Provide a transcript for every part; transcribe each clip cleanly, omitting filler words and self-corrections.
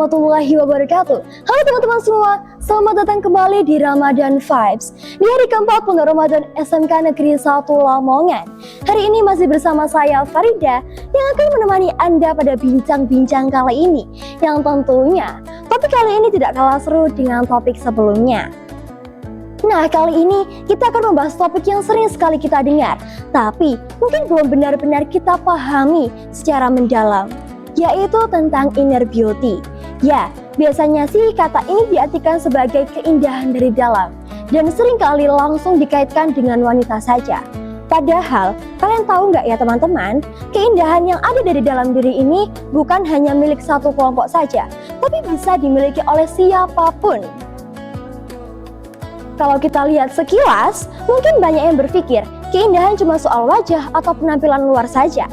warahmatullahi wabarakatuh. Halo teman-teman semua, selamat datang kembali di Ramadan Vibes. Di hari keempat Pondok Ramadan SMK Negeri 1 Lamongan. Hari ini masih bersama saya Farida yang akan menemani Anda pada bincang-bincang kali ini. Yang tentunya topik kali ini tidak kalah seru dengan topik sebelumnya. Nah, kali ini kita akan membahas topik yang sering sekali kita dengar, tapi mungkin belum benar-benar kita pahami secara mendalam, yaitu tentang inner beauty. Ya, biasanya sih kata ini diartikan sebagai keindahan dari dalam dan seringkali langsung dikaitkan dengan wanita saja. Padahal, kalian tahu nggak ya teman-teman, keindahan yang ada dari dalam diri ini bukan hanya milik satu kelompok saja, tapi bisa dimiliki oleh siapapun. Kalau kita lihat sekilas, mungkin banyak yang berpikir keindahan cuma soal wajah atau penampilan luar saja.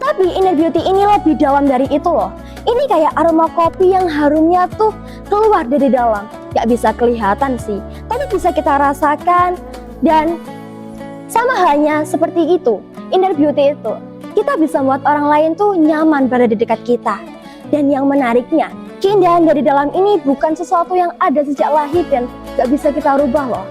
Tapi inner beauty ini lebih dalam dari itu loh. Ini kayak aroma kopi yang harumnya tuh keluar dari dalam. Gak bisa kelihatan sih, tapi bisa kita rasakan. Dan sama halnya seperti itu, inner beauty itu, kita bisa membuat orang lain tuh nyaman berada di dekat kita. Dan yang menariknya, keindahan dari dalam ini bukan sesuatu yang ada sejak lahir dan gak bisa kita rubah loh.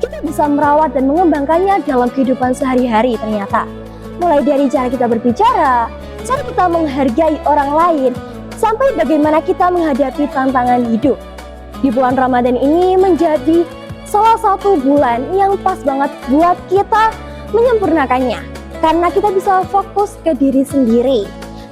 Kita bisa merawat dan mengembangkannya dalam kehidupan sehari-hari ternyata. Mulai dari cara kita berbicara, cara kita menghargai orang lain, sampai bagaimana kita menghadapi tantangan hidup. Di bulan Ramadan ini menjadi salah satu bulan yang pas banget buat kita menyempurnakannya. Karena kita bisa fokus ke diri sendiri.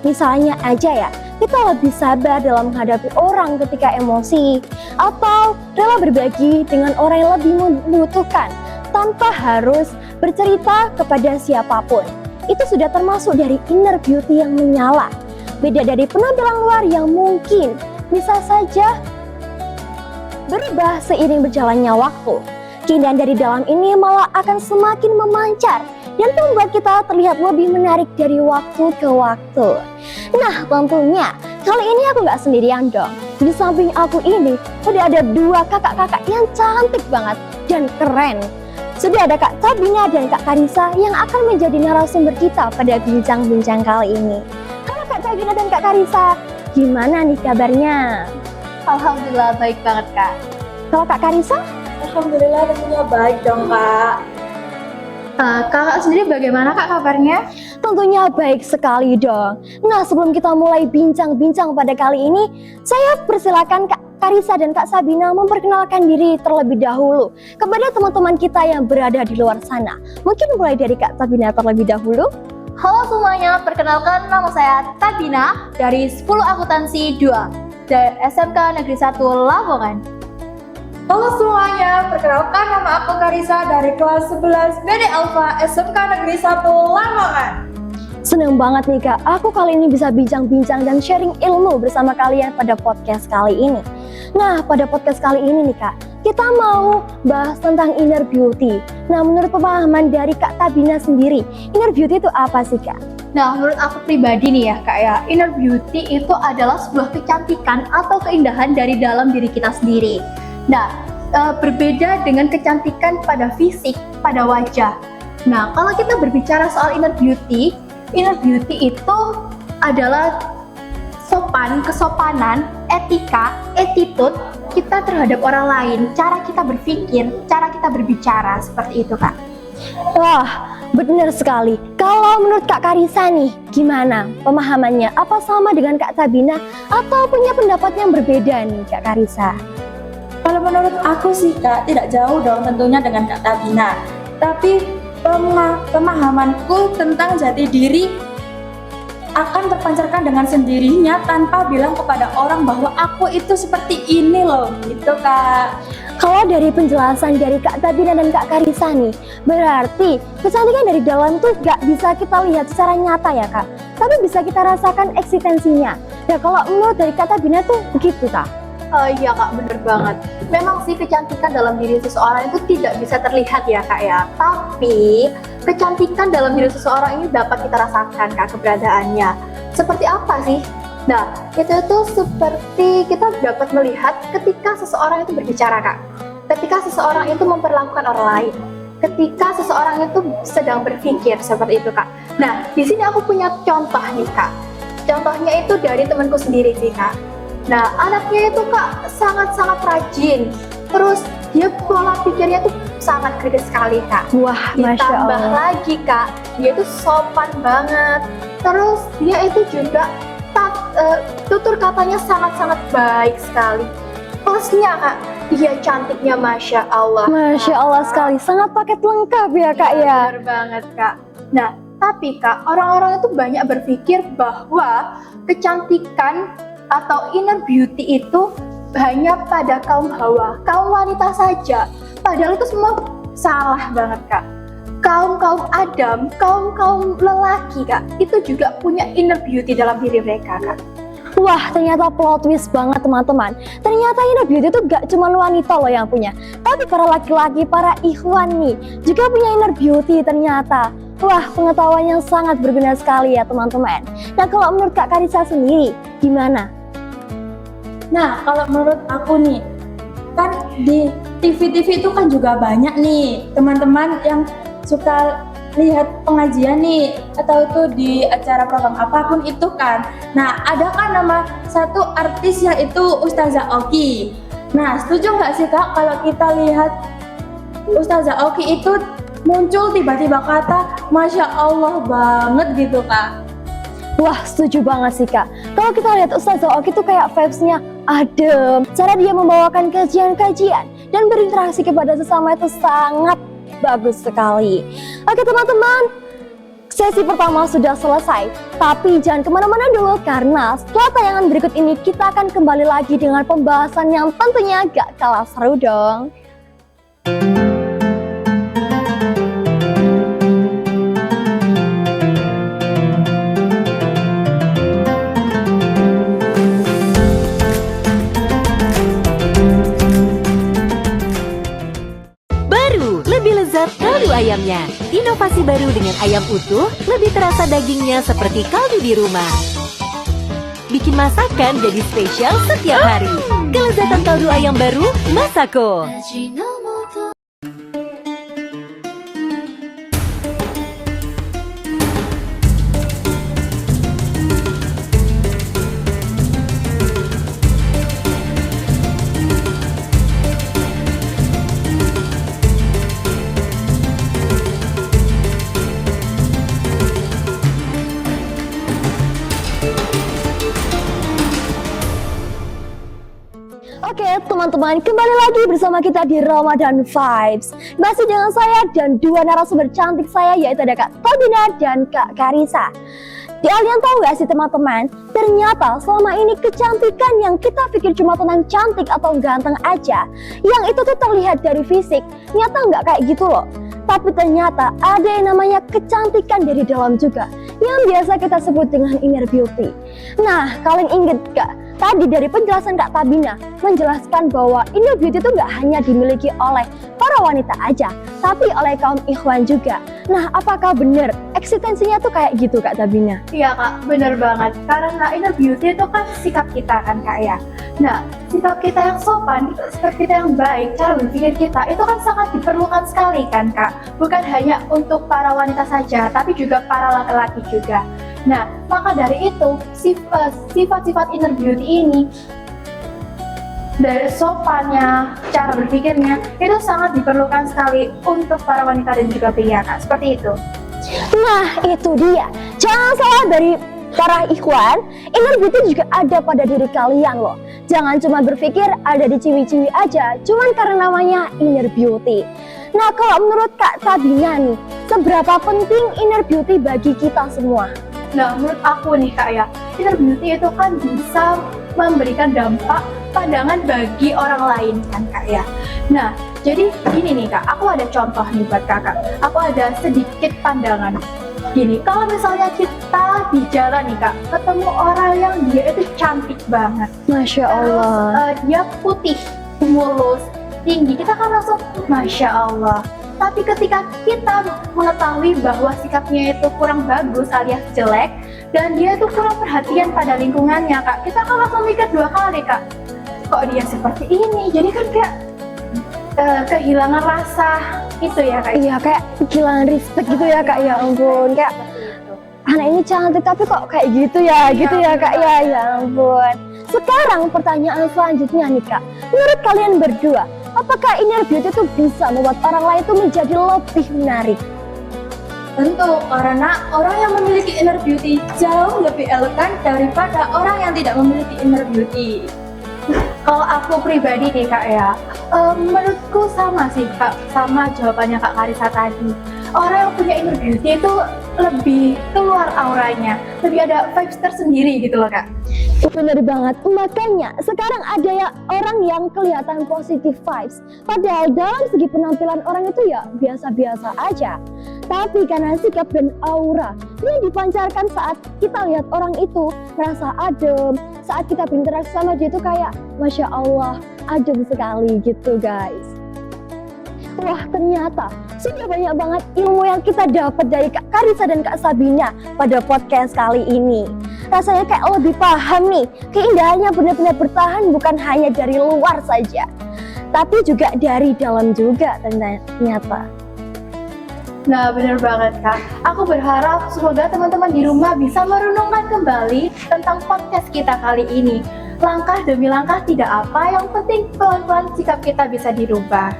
Misalnya aja ya, kita lebih sabar dalam menghadapi orang ketika emosi, atau rela berbagi dengan orang yang lebih membutuhkan tanpa harus bercerita kepada siapapun. Itu sudah termasuk dari inner beauty yang menyala. Beda dari penampilan luar yang mungkin bisa saja berubah seiring berjalannya waktu. Keindahan dari dalam ini malah akan semakin memancar dan membuat kita terlihat lebih menarik dari waktu ke waktu. Nah, tentunya kali ini aku nggak sendirian dong. Di samping aku ini sudah ada dua kakak-kakak yang cantik banget dan keren. Sudah ada Kak Sabina dan Kak Karisa yang akan menjadi narasumber kita pada bincang-bincang kali ini. Halo Kak Sabina dan Kak Karisa, gimana nih kabarnya? Alhamdulillah baik banget Kak. Kalau Kak Karisa? Alhamdulillah tentunya baik dong Kak. Kakak sendiri bagaimana Kak kabarnya? Tentunya baik sekali dong. Nah, sebelum kita mulai bincang-bincang pada kali ini, saya persilakan Kak Karisa dan Kak Sabina memperkenalkan diri terlebih dahulu kepada teman-teman kita yang berada di luar sana. Mungkin mulai dari Kak Sabina terlebih dahulu. Halo semuanya, perkenalkan nama saya Tabina dari 10 Akuntansi 2 dari SMK Negeri 1 Lamongan. Halo semuanya, perkenalkan nama aku Karisa dari kelas 11 BD Alfa SMK Negeri 1 Lamongan. Seneng banget nih Kak, aku kali ini bisa bincang-bincang dan sharing ilmu bersama kalian pada podcast kali ini. Nah, pada podcast kali ini nih Kak, kita mau bahas tentang inner beauty. Nah, menurut pemahaman dari Kak Tabina sendiri, inner beauty itu apa sih Kak? Nah, menurut aku pribadi nih ya Kak ya, inner beauty itu adalah sebuah kecantikan atau keindahan dari dalam diri kita sendiri. Nah, berbeda dengan kecantikan pada fisik, pada wajah. Nah, kalau kita berbicara soal inner beauty itu adalah sopan, kesopanan, etika, attitude kita terhadap orang lain, cara kita berpikir, cara kita berbicara, seperti itu Kak. Wah, benar sekali. Kalau menurut Kak Karisa nih, gimana pemahamannya? Apa sama dengan Kak Sabina atau punya pendapat yang berbeda nih Kak Karisa? Kalau menurut aku sih Kak, tidak jauh dong tentunya dengan Kak Tabina. Tapi pemahamanku tentang jati diri akan terpancarkan dengan sendirinya tanpa bilang kepada orang bahwa aku itu seperti ini loh, gitu Kak. Kalau dari penjelasan dari Kak Tabina dan Kak Karisa nih, berarti kecantikan dari dalam tuh gak bisa kita lihat secara nyata ya Kak, tapi bisa kita rasakan eksistensinya. Ya kalau menurut dari Kak Tabina tuh begitu Kak? Iya Kak, bener banget. Memang sih kecantikan dalam diri seseorang itu tidak bisa terlihat ya Kak ya. Tapi kecantikan dalam diri seseorang ini dapat kita rasakan Kak keberadaannya. Seperti apa sih? Nah, itu seperti kita dapat melihat ketika seseorang itu berbicara Kak. Ketika seseorang itu memperlakukan orang lain. Ketika seseorang itu sedang berpikir seperti itu Kak. Nah, di sini aku punya contoh nih Kak. Contohnya itu dari temanku sendiri sih Kak. Nah, anaknya itu Kak sangat-sangat rajin. Terus dia pola pikirnya tuh sangat kritis sekali Kak. Wah, Masya Ditambah Allah. lagi Kak, dia itu sopan banget. Terus dia itu juga tutur katanya sangat-sangat baik sekali. Plusnya Kak, dia cantiknya Masya Allah. Masya Allah sekali, sangat paket lengkap ya Kak ya. Benar banget Kak. Nah, tapi Kak, orang-orang itu banyak berpikir bahwa kecantikan atau inner beauty itu hanya pada kaum hawa, kaum wanita saja. Padahal itu semua salah banget Kak. Kaum Adam, kaum lelaki Kak, itu juga punya inner beauty dalam diri mereka Kak. Wah, ternyata plot twist banget teman-teman. Ternyata inner beauty itu gak cuma wanita loh yang punya, tapi para laki-laki, para ikhwan nih juga punya inner beauty ternyata. Wah, pengetahuan yang sangat berguna sekali ya teman-teman. Nah, kalau menurut Kak Karissa sendiri, gimana? Nah, kalau menurut aku nih, kan di TV-TV itu kan juga banyak nih teman-teman yang suka lihat pengajian nih, atau itu di acara program apapun itu kan. Nah, ada kan nama satu artis yaitu Ustazah Oki. Nah, setuju nggak sih Kak kalau kita lihat Ustazah Oki itu muncul tiba-tiba kata Masya Allah banget gitu Kak? Wah, setuju banget sih Kak. Kalau kita lihat Ustazah Oki tuh kayak vibes-nya adem. Cara dia membawakan kajian-kajian dan berinteraksi kepada sesama itu sangat bagus sekali. Oke teman-teman, sesi pertama sudah selesai. Tapi jangan kemana-mana dulu, karena setelah tayangan berikut ini kita akan kembali lagi dengan pembahasan yang tentunya gak kalah seru dong. Kaldu ayamnya, inovasi baru dengan ayam utuh, lebih terasa dagingnya seperti kaldu di rumah. Bikin masakan jadi spesial setiap hari. Kelezatan kaldu ayam baru, Masako. Oke teman-teman, kembali lagi bersama kita di Ramadan Vibes. Masih dengan saya dan dua narasumber cantik saya, yaitu ada Kak Tobina dan Kak Karissa. Kalian tahu gak sih teman-teman, ternyata selama ini kecantikan yang kita pikir cuma tentang cantik atau ganteng aja, yang itu tuh terlihat dari fisik, nyata nggak kayak gitu loh. Tapi ternyata ada yang namanya kecantikan dari dalam juga, yang biasa kita sebut dengan inner beauty. Nah, kalian inget gak? Tadi dari penjelasan Kak Tabina menjelaskan bahwa inner beauty itu nggak hanya dimiliki oleh para wanita aja, tapi oleh kaum ikhwan juga. Nah, apakah benar eksistensinya tuh kayak gitu Kak Tabina? Iya Kak, bener banget. Karena inner beauty itu kan sikap kita kan Kak ya. Nah, sikap kita yang sopan, sikap kita yang baik, cara berpikir kita itu kan sangat diperlukan sekali kan Kak. Bukan hanya untuk para wanita saja, tapi juga para laki-laki juga. Nah, maka dari itu sifat-sifat inner beauty ini, dari sopannya, cara berpikirnya itu sangat diperlukan sekali untuk para wanita dan juga pria Kak. Seperti itu. Nah, itu dia. Jangan salah dari para ikhwan, inner beauty juga ada pada diri kalian loh. Jangan cuma berpikir ada di ciwi-ciwi aja, cuman karena namanya inner beauty. Nah, kalau menurut Kak Tabina nih, seberapa penting inner beauty bagi kita semua? Nah, menurut aku nih Kak ya, inner beauty itu kan bisa memberikan dampak pandangan bagi orang lain kan Kak ya. Nah, jadi gini nih Kak, aku ada contoh nih buat Kakak. Aku ada sedikit pandangan. Gini, kalau misalnya kita di jalan nih Kak, ketemu orang yang dia itu cantik banget. Masya Allah. Dia putih, mulus, tinggi, kita kan langsung Masya Allah. Tapi ketika kita mengetahui bahwa sikapnya itu kurang bagus alias jelek, dan dia itu kurang perhatian pada lingkungannya Kak, kita kan langsung mikir dua kali Kak, kok dia seperti ini? Jadi kan kayak kehilangan rasa itu ya Kak. Iya, kayak kehilangan respect gitu ya Kak, ya ampun. Kayak anak ini cantik tapi kok kayak gitu ya, gitu ya Kak ya, ya ampun. Sekarang pertanyaan selanjutnya nih Kak, menurut kalian berdua, apakah inner beauty itu bisa membuat orang lain itu menjadi lebih menarik? Tentu, karena orang yang memiliki inner beauty jauh lebih elegan daripada orang yang tidak memiliki inner beauty. Kalau aku pribadi nih Kak ya, menurutku sama sih Kak, sama jawabannya Kak Karissa tadi. Orang yang punya inner beauty itu lebih keluar auranya, lebih ada vibes tersendiri gitu loh Kak. Bener banget, makanya sekarang ada ya orang yang kelihatan positive vibes, padahal dalam segi penampilan orang itu ya biasa-biasa aja. Tapi karena sikap dan aura yang dipancarkan saat kita lihat orang itu merasa adem, saat kita berinteraksi sama dia itu kayak Masya Allah, adem sekali gitu guys. Wah, ternyata sudah banyak banget ilmu yang kita dapat dari Kak Karissa dan Kak Sabina pada podcast kali ini. Rasanya kayak lebih paham nih, keindahannya benar-benar bertahan bukan hanya dari luar saja, tapi juga dari dalam juga ternyata. Nah bener banget Kak, aku berharap semoga teman-teman di rumah bisa merenungkan kembali tentang podcast kita kali ini. Langkah demi langkah tidak apa, yang penting pelan-pelan sikap kita bisa dirubah.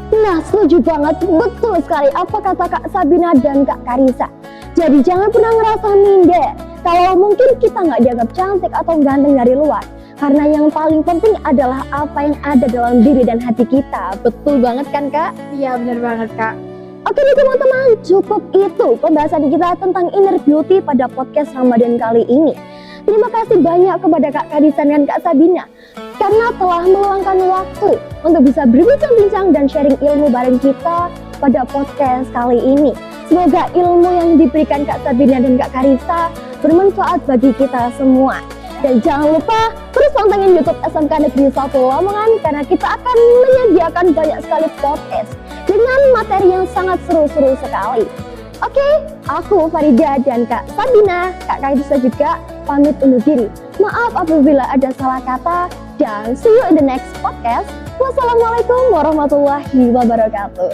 Nah, setuju banget, betul sekali apa kata Kak Sabina dan Kak Karissa. Jadi jangan pernah ngerasa minder kalau mungkin kita nggak dianggap cantik atau ganteng dari luar. Karena yang paling penting adalah apa yang ada dalam diri dan hati kita. Betul banget kan Kak? Iya bener banget Kak. Oke nih teman-teman, cukup itu pembahasan kita tentang inner beauty pada podcast Ramadan kali ini. Terima kasih banyak kepada Kak Karissa dan Kak Sabina karena telah meluangkan waktu untuk bisa berbincang-bincang dan sharing ilmu bareng kita pada podcast kali ini. Semoga ilmu yang diberikan Kak Sabina dan Kak Karissa bermanfaat bagi kita semua. Dan jangan lupa terus pantengin YouTube SMK Negeri 1 Lamongan karena kita akan menyediakan banyak sekali podcast dengan materi yang sangat seru-seru sekali. Oke, aku Farida dan Kak Sabina, Kak Karissa juga pamit undur diri. Maaf apabila ada salah kata dan see you in the next podcast. Wassalamualaikum warahmatullahi wabarakatuh.